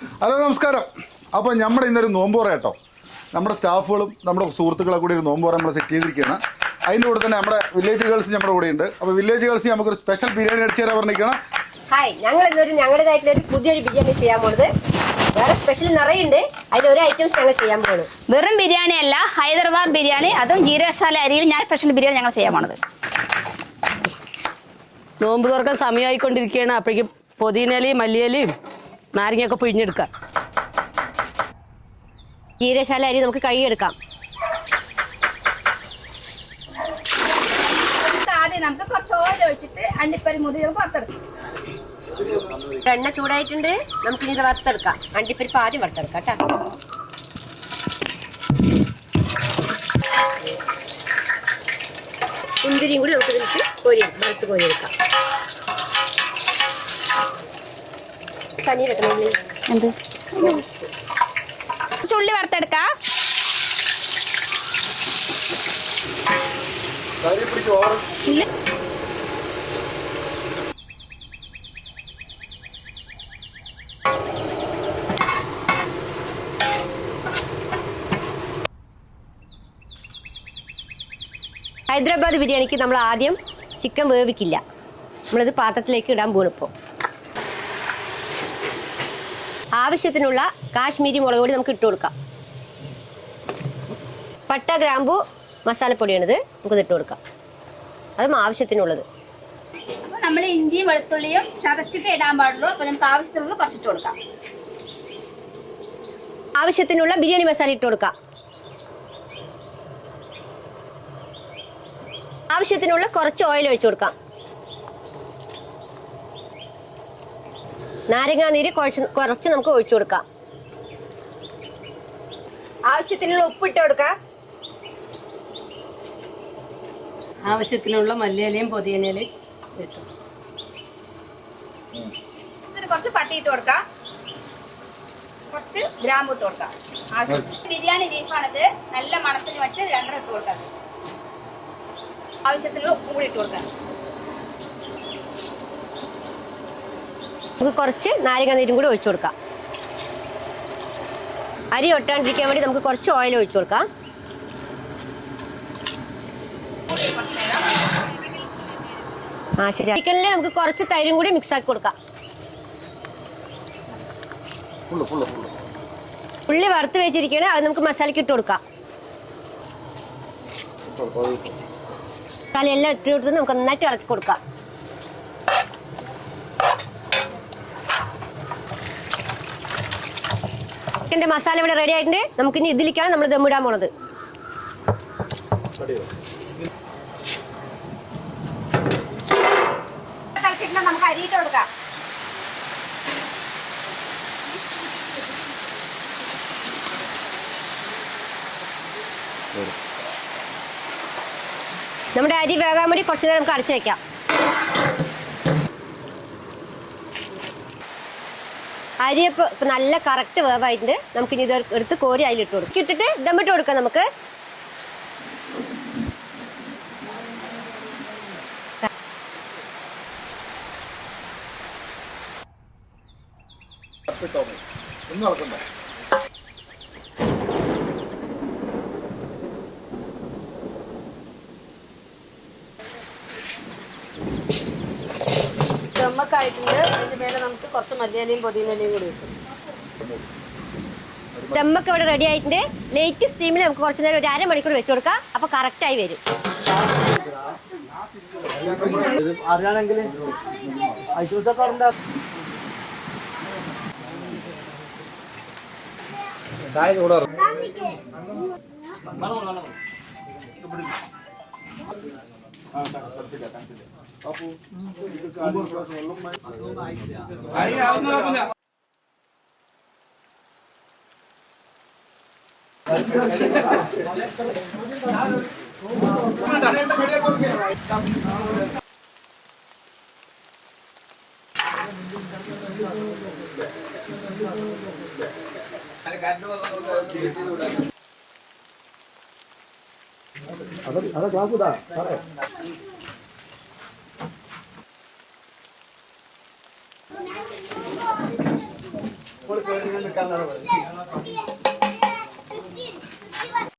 Hello നമസ്കാരം. അപ്പോൾ നമ്മുടെ ഇന്നൊരു നോമ്പോറ കേട്ടോ. നമ്മുടെ സ്റ്റാഫുകളും നമ്മുടെ സുഹൃത്തുക്കളെ കൂടി ഒരു നോമ്പോറ നമ്മൾ സെറ്റ് ചെയ്തിരിക്കുകയാണ്. അതിൻ്റെ കൂടെ തന്നെ നമ്മുടെ വില്ലേജ് ഗേൾസ് നമ്മുടെ കൂടെ ഉണ്ട്. അപ്പോൾ വില്ലേജ് ഗേൾസ് നമുക്കൊരു സ്പെഷ്യൽ ബിരിയാണി അടിച്ചു തരാൻ പറഞ്ഞിരിക്കണം. ഹായ്, ഞങ്ങൾ ഇന്നൊരു ഞങ്ങളുടേതായിട്ടുള്ള പുതിയൊരു ബിരിയാണി ചെയ്യാൻ പോകുന്നത്. വേറെ സ്പെഷ്യൽ നിറയുണ്ട്, അതിലൊരു ഐറ്റംസ് ഞങ്ങൾ ചെയ്യാൻ പോകുന്നത്. വെറും ബിരിയാണി അല്ല, ഹൈദരാബാദ് ബിരിയാണി, അതും ജീരകശാല അരിയിൽ ഞാൻ സ്പെഷ്യൽ ബിരിയാണി ഞങ്ങൾ ചെയ്യാൻ പോണത്. നോമ്പ് തുറക്കാൻ സമയമായിക്കൊണ്ടിരിക്കുകയാണ്. അപ്പോഴേക്കും പൊതിനയിലയും മല്ലിയിലയും നാരങ്ങയൊക്കെ പിഴിഞ്ഞെടുക്കാം. ജീരകശാല അരി നമുക്ക് കഴുകിയെടുക്കാം. ആദ്യം നമുക്ക് കുറച്ച് ഓയിൽ ഒഴിച്ചിട്ട് അണ്ടിപ്പരി മുതിരും വറുത്തെടുക്കാം. എണ്ണ ചൂടായിട്ടുണ്ട്, നമുക്കിനി ഇത് വറുത്തെടുക്കാം. അണ്ടിപ്പരിപ്പ് ആദ്യം വറുത്തെടുക്കാം കേട്ടോ. മുന്തിരിയും കൂടി നമുക്ക് ഇതിലേക്ക് വറുത്ത് കോരിയെടുക്കാം. കനി വെക്കണമെങ്കിൽ എന്ത് ചുള്ളി വറുത്തെടുക്കാം. ഹൈദരാബാദ് ബിരിയാണിക്ക് നമ്മൾ ആദ്യം ചിക്കൻ വേവിക്കില്ല, നമ്മളിത് പാത്രത്തിലേക്ക് ഇടാൻ പോകുന്നിപ്പോൾ. ആവശ്യത്തിനുള്ള കാശ്മീരി മുളക് പൊടി നമുക്ക് ഇട്ട് കൊടുക്കാം. പട്ട ഗ്രാമ്പു മസാലപ്പൊടിയാണിത്, നമുക്കിത് ഇട്ട് കൊടുക്കാം. അതും ആവശ്യത്തിനുള്ളത്. നമ്മൾ ഇഞ്ചിയും വെളുത്തുള്ളിയും ചതച്ചിട്ട് ഇടാൻ പാടുള്ളൂ. അപ്പോൾ നമുക്ക് ആവശ്യത്തിനുള്ള കുറച്ചിട്ട് കൊടുക്കാം. ആവശ്യത്തിനുള്ള ബിരിയാണി മസാല ഇട്ട് കൊടുക്കാം. ആവശ്യത്തിനുള്ള കുറച്ച് ഓയിൽ ഒഴിച്ചു കൊടുക്കാം. നാരങ്ങാനീര് കുറച്ച് നമുക്ക് ഒഴിച്ചു കൊടുക്കാം. ആവശ്യത്തിനുള്ള ഉപ്പിട്ട് കൊടുക്കാം. ആവശ്യത്തിനുള്ള മല്ലിയിലയും പൊതിനയിലയും ഇട്ടു. കുറച്ച് പട്ടി ഇട്ട് കൊടുക്കാം, കുറച്ച് ഗ്രാമ്പു ഇട്ട് കൊടുക്കാം. ബിരിയാണി ലീഫാണിത്, നല്ല മണത്തിന് വേണ്ടി രണ്ടെണ്ണം ഇട്ട് കൊടുക്കാം. ആവശ്യത്തിനുള്ള ഉപ്പും കൂടി ഇട്ട് കൊടുക്കാം. നമുക്ക് കുറച്ച് നാരങ്ങാനീരും കൂടി ഒഴിച്ചു കൊടുക്കാം. അരി ഒട്ടാണ്ടിരിക്കാൻ വേണ്ടി നമുക്ക് കുറച്ച് ഓയിൽ ഒഴിച്ചു കൊടുക്കാം. ശരി. ചിക്കനിൽ നമുക്ക് കുറച്ച് തൈരും കൂടി മിക്സ് ആക്കി കൊടുക്കാം. ഉള്ളി വറുത്ത് വെച്ചിരിക്കുകയാണ്, അത് നമുക്ക് മസാലയ്ക്ക് ഇട്ട് കൊടുക്കാം. മസാല എല്ലാം ഇട്ട് കൊടുത്ത് നമുക്ക് നന്നായിട്ട് ഇളക്കി കൊടുക്കാം. ചിക്കൻ്റെ മസാല ഇവിടെ റെഡി ആയിട്ടുണ്ട്. നമുക്കിനി ഇതിലേക്കാണ് നമ്മൾ ദമ്മിടാൻ പോണത്. നമുക്ക് അരിയിട്ട് കൊടുക്കാം. നമ്മുടെ അരി വേകാൻ വേണ്ടി കുറച്ച് നേരം നമുക്ക് അടച്ചു വെക്കാം. അരി ഇപ്പം നല്ല കറക്റ്റ് വേവായിട്ടുണ്ട്. നമുക്കിനി ഇത് എടുത്ത് കോരി അതിലിട്ട് കൊടുക്കും. ഇട്ടിട്ട് ദമ്മിട്ട് കൊടുക്കാം. നമുക്ക് ദമ്മൊക്കെ ആയിട്ടുണ്ട്. അതിന്റെ മേലെ നമുക്ക് കുറച്ച് മല്ലിയിലയും പൊതിനയിലയും കൂടി ഇട്ടു. ദമ്മൊക്കെ ഇവിടെ റെഡി ആയിട്ടുണ്ട്. ലേറ്റ് സ്റ്റീമിൽ നമുക്ക് കുറച്ച് നേരം ഒരു അരമണിക്കൂർ വെച്ച് കൊടുക്കാം. അപ്പോൾ കറക്റ്റായി വരും. അറിയാണെങ്കിൽ ഐറ്റംസൊക്കെ ഉണ്ട്. ചായ കൂടെ അതാ ക്ലാസ് ഇതാ സാറേ. കേട്ടിട്ട് നിൽക്കാൻ